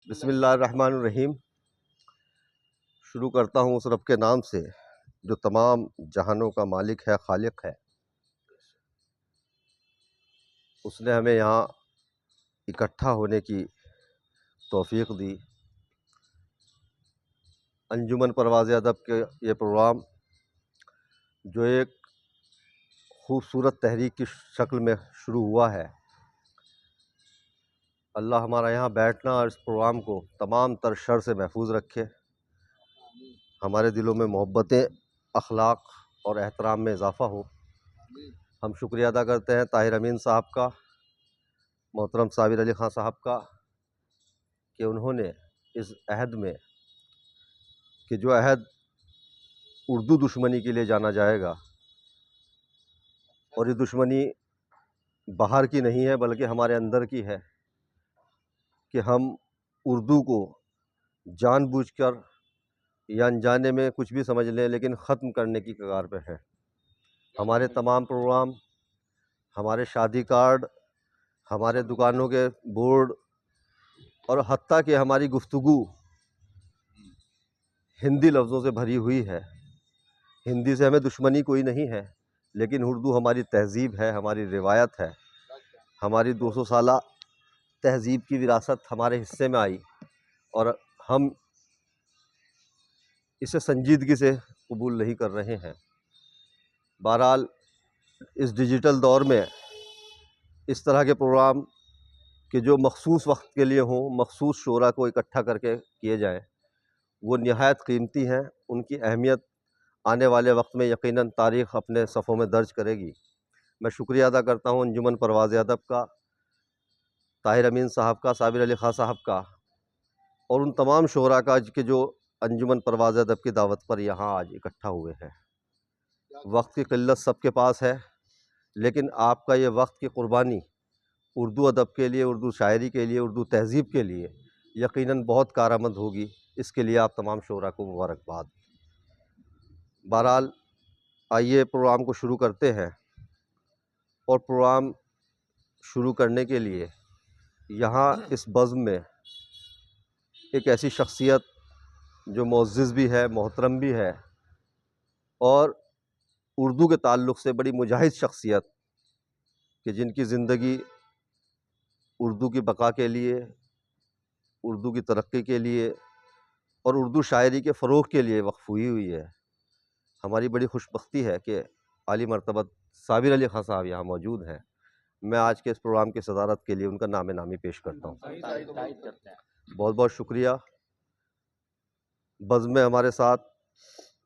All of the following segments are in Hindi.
बिस्मिल्लाहिर्रहमानिर्रहीम। शुरू करता हूँ उस रब के नाम से जो तमाम जहानों का मालिक है, खालिक है। उसने हमें यहाँ इकट्ठा होने की तौफीक दी। अंजुमन परवाज़ अदब के ये प्रोग्राम जो एक खूबसूरत तहरीक की शक्ल में शुरू हुआ है, अल्लाह हमारा यहाँ बैठना और इस प्रोग्राम को तमाम तर शर से महफूज रखे। हमारे दिलों में मोहब्बतें, अखलाक और एहतराम में इजाफ़ा हो। हम शुक्रिया अदा करते हैं ताहिर अमीन साहब का, मोहतरम साबिर अली ख़ान साहब का, कि उन्होंने इस अहद में कि जो अहद उर्दू दुश्मनी के लिए जाना जाएगा, और ये दुश्मनी बाहर की नहीं है बल्कि हमारे अंदर की है, कि हम उर्दू को जानबूझकर या अनजाने में कुछ भी समझ लें लेकिन ख़त्म करने की कगार पे है। हमारे तमाम प्रोग्राम, हमारे शादी कार्ड, हमारे दुकानों के बोर्ड और हत्ता कि हमारी गुफ्तगू हिंदी लफ्ज़ों से भरी हुई है। हिंदी से हमें दुश्मनी कोई नहीं है, लेकिन उर्दू हमारी तहज़ीब है, हमारी रिवायत है, हमारी 200 साला तहज़ीब की विरासत हमारे हिस्से में आई और हम इसे संजीदगी से कबूल नहीं कर रहे हैं। बहरहाल इस डिजिटल दौर में इस तरह के प्रोग्राम कि जो मखसूस वक्त के लिए हों, मखसूस शोरा को इकट्ठा करके किए जाएँ, वो निहायत कीमती हैं। उनकी अहमियत आने वाले वक्त में यकीनन तारीख़ अपने सफ़ों में दर्ज करेगी। मैं शुक्रिया अदा करता हूँ अंजुमन परवाज़ अदब का, ताहिर अमीन साहब का, साबिर अली ख़ान साहब का और उन तमाम शोरा का कि जो अंजुमन परवाज़ अदब की दावत पर यहाँ आज इकट्ठा हुए हैं। वक्त की क़िल्लत सबके पास है, लेकिन आपका ये वक्त की क़ुरबानी उर्दू अदब के लिए, उर्दू शायरी के लिए, उर्दू तहज़ीब के लिए यकीनन बहुत कारआमद होगी। इसके लिए आप तमाम शोरा को मुबारकबाद। बहरहाल आइए प्रोग्राम को शुरू करते हैं। और प्रोग्राम शुरू करने के लिए यहाँ इस बज़्म में एक ऐसी शख्सियत जो मुअज़्ज़िज़ भी है, मोहतरम भी है और उर्दू के ताल्लुक़ से बड़ी मुजाहिद शख्सियत, कि जिनकी ज़िंदगी उर्दू की बक़ा के लिए, उर्दू की तरक्की के लिए और उर्दू शायरी के फ़रोग़ के लिए वक़्फ़ हुई है। हमारी बड़ी खुशबख्ती है कि आली मर्तबत साबिर अली ख़ान साहब यहाँ मौजूद हैं। मैं आज के इस प्रोग्राम की सदारत के लिए उनका नाम नामी पेश करता हूँ। बहुत बहुत शुक्रिया। बज़्म में हमारे साथ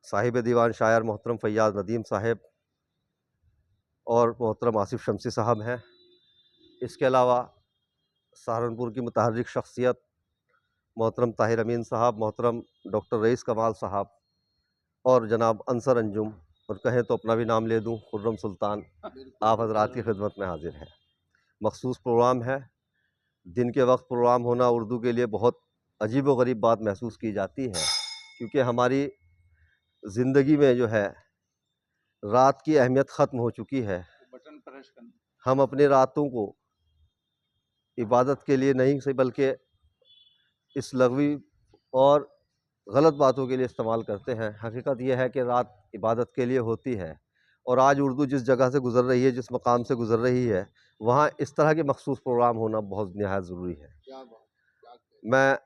साहिब दीवान शायर मोहतरम फ़ैयाज़ नदीम साहब और मोहतरम आसिफ़ शमसी साहब हैं। इसके अलावा सहारनपुर की मुतहर्रिक शख्सियत मोहतरम ताहिर अमीन साहब, मोहतरम डॉक्टर रईस कमाल साहब और जनाब अंसर अंजुम, और कहें तो अपना भी नाम ले दूँ, खुर्रम सुल्तान, आप हज़रात की खिदमत में हाज़िर हैं। मखसूस प्रोग्राम है। दिन के वक्त प्रोग्राम होना उर्दू के लिए बहुत अजीब व गरीब बात महसूस की जाती है, क्योंकि हमारी ज़िंदगी में जो है रात की अहमियत ख़त्म हो चुकी है। हम अपनी रातों को इबादत के लिए नहीं से बल्कि इस लग़वी और गलत बातों के लिए इस्तेमाल करते हैं। हकीकत यह है कि रात इबादत के लिए होती है, और आज उर्दू जिस जगह से गुज़र रही है, जिस मकाम से गुज़र रही है, वहाँ इस तरह के मखसूस प्रोग्राम होना बहुत निहायत ज़रूरी है। मैं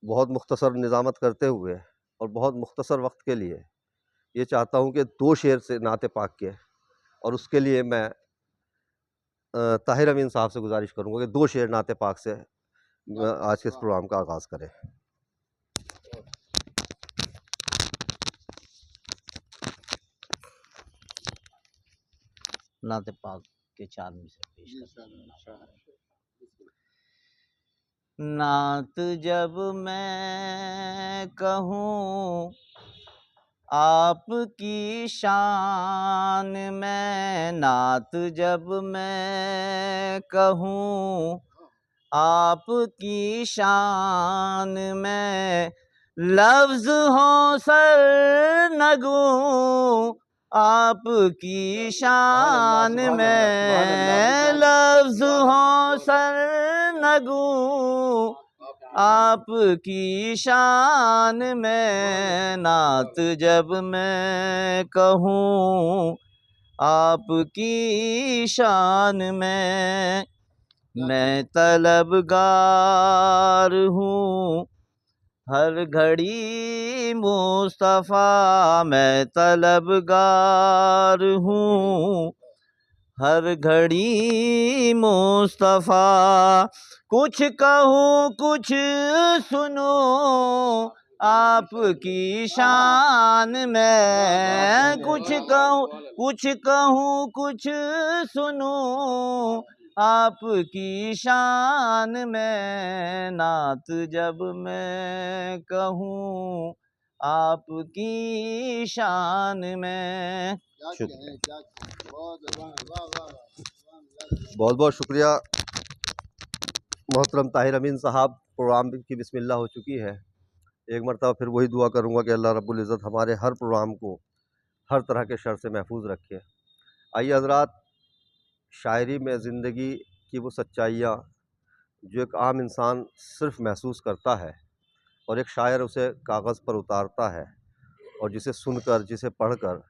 बहुत मुख्तसर निज़ामत करते हुए और बहुत मुख्तसर वक्त के लिए ये चाहता हूँ कि 2 शेर से नाते पाक के, और उसके लिए मैं ताहिर अमीन साहब से गुजारिश करूँगा कि 2 शेर नाते पाक से आज के इस प्रोग्राम का आगाज़ करें। नाते पाक के 4 मिसरे पेश करता हूं। नात जब मैं कहूँ आपकी शान में, नात जब मैं कहूँ आपकी शान में, लफ्ज़ हो सर नगूं आपकी शान में, लफ्ज़ हो सर नगूं आपकी शान में नात जब मैं कहूँ, आपकी शान में मैं तलबगार हूँ। हर घड़ी मुस्तफ़ा मैं तलबगार हूँ, हर घड़ी मुस्तफ़ा। कुछ कहूँ कुछ सुनो आपकी शान में, कुछ कहूँ कुछ सुनो आपकी शान में। नात जब मैं कहूँ आपकी शान में। शुक्रिया, बहुत बहुत शुक्रिया मोहतरम ताहिर अमीन साहब। प्रोग्राम की बिस्मिल्लाह हो चुकी है। एक मरतबा फिर वही दुआ करूँगा कि अल्लाह रब्बुल इज़्ज़त हमारे हर प्रोग्राम को हर तरह के शर से महफूज रखे। आइए हज़रात, शायरी में ज़िंदगी की वो सच्चाइयाँ जो एक आम इंसान सिर्फ़ महसूस करता है और एक शायर उसे कागज़ पर उतारता है, और जिसे सुनकर, जिसे पढ़कर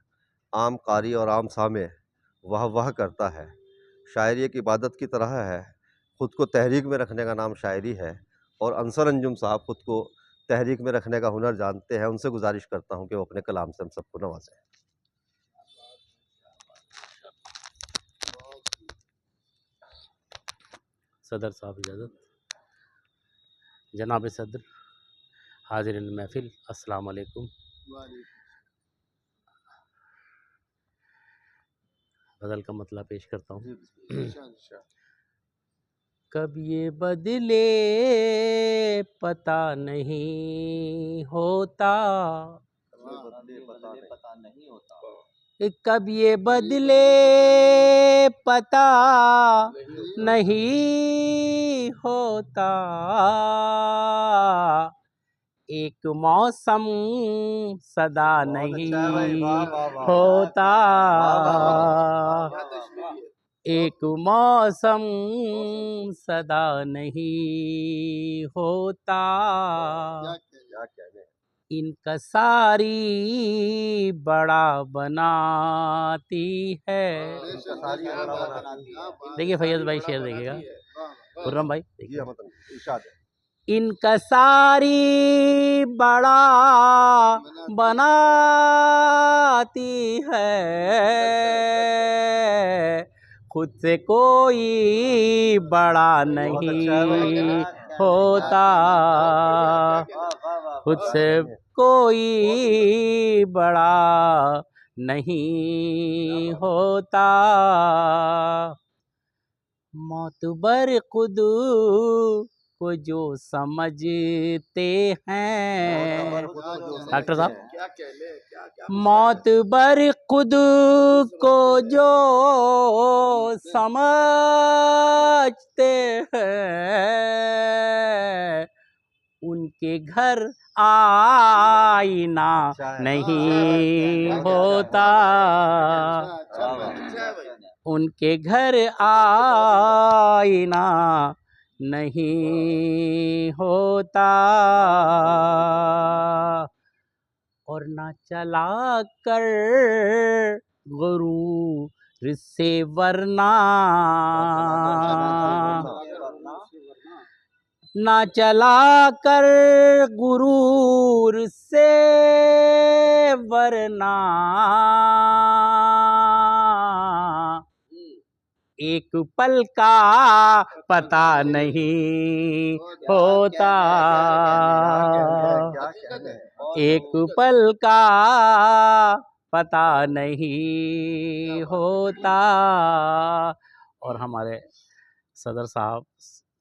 आम कारी और आम सामे वाह वाह करता है। शायरी एक इबादत की तरह है। ख़ुद को तहरीक में रखने का नाम शायरी है, और अंसर अंजुम साहब ख़ुद को तहरीक में रखने का हुनर जानते हैं। उनसे गुजारिश करता हूँ कि वो अपने कलाम से हम सबको नवाजें। सदर साहब इजाज़त। जनाब सदर, हाज़िरीन महफ़िल, अस्सलाम वालेकुम। गज़ल का मतलब पेश करता हूँ। कब ये बदले पता नहीं होता, कब ये बदले पता नहीं होता। एक मौसम सदा नहीं होता, एक मौसम सदा नहीं होता। इनका सारी बड़ा बनाती है। देखिए फैयद भाई शेर देखिएगा, खुर्रम भाई देखिए। इनका सारी बड़ा बनाती है, खुद से कोई बड़ा नहीं होता, खुद से कोई बड़ा नहीं होता। मोतबर खुद को जो समझते हैं, डॉक्टर साहब, मोतबर खुद को जो समझते हैं, उनके घर आईना नहीं होता, उनके घर आईना नहीं होता। और ना चला कर गुरूर से वरना, ना चला कर गुरूर से वरना, एक पल का पता नहीं होता, एक पल का पता नहीं होता। और हमारे सदर साहब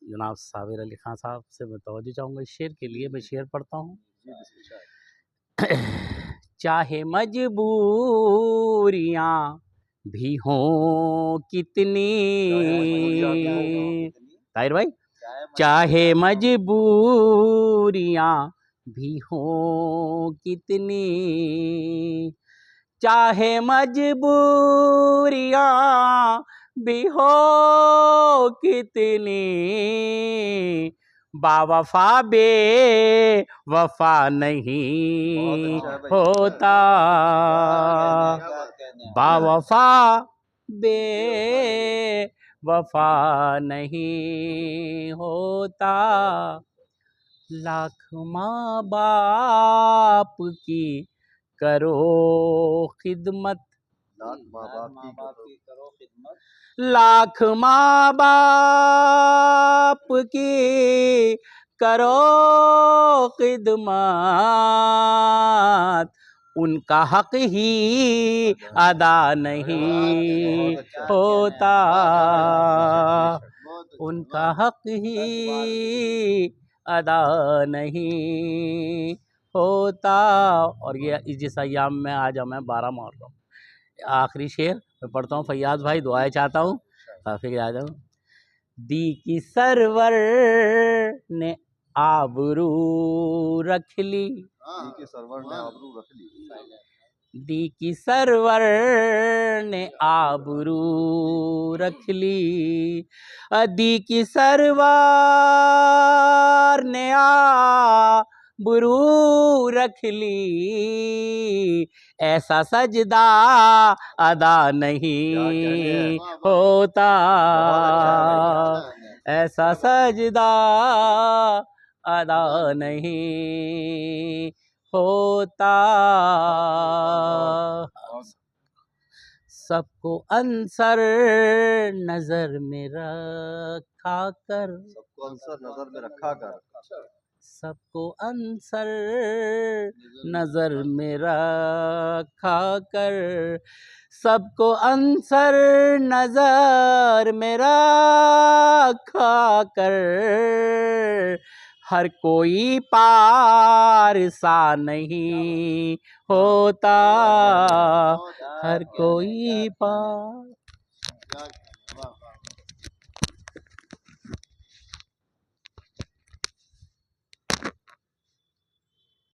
जनाब साबिर अली खान साहब से मैं तवज्जो चाहूँगा इस शेर के लिए। मैं शेर पढ़ता हूँ। चाहे मजबूरियाँ भी हों कितनी, ताहिर भाई, चाहे मजबूरियाँ भी हों कितनी, चाहे मजबूरियाँ भी हो कितनी, बावफा बे वफा नहीं बहुत अच्छा है भाई। होता, बावफा बे वफा नहीं होता, लाख माँ बाप की करो खिदमत, लाख माँ बाप की करो खिदमत, लाख माँ बाप की करो खिदमत, उनका हक ही अदा नहीं होता, उनका हक ही अदा नहीं होता। और ये जिस अय्याम में आज हमें 12 मुहर्रम, आखिरी शेर मैं पढ़ता हूँ, फैयाज भाई दुआएं चाहता हूँ, फिर आ जाऊँ। दी की सरवर ने आबरू रख ली, दी की सरवर ने आबरू रख ली, दी की सरवर ने आबरू रख ली, दी की सरवर ने आबरू रख ली, ऐसा सजदा अदा नहीं होता, ऐसा सजदा अदा नहीं होता, सबको अंसर नजर में रखा कर, सबको अंसर नजर में रखा कर, सबको अंसर नजर में रखा कर, सबको अंसर नजर में रखा कर, हर कोई पारसा नहीं होता, हर कोई पार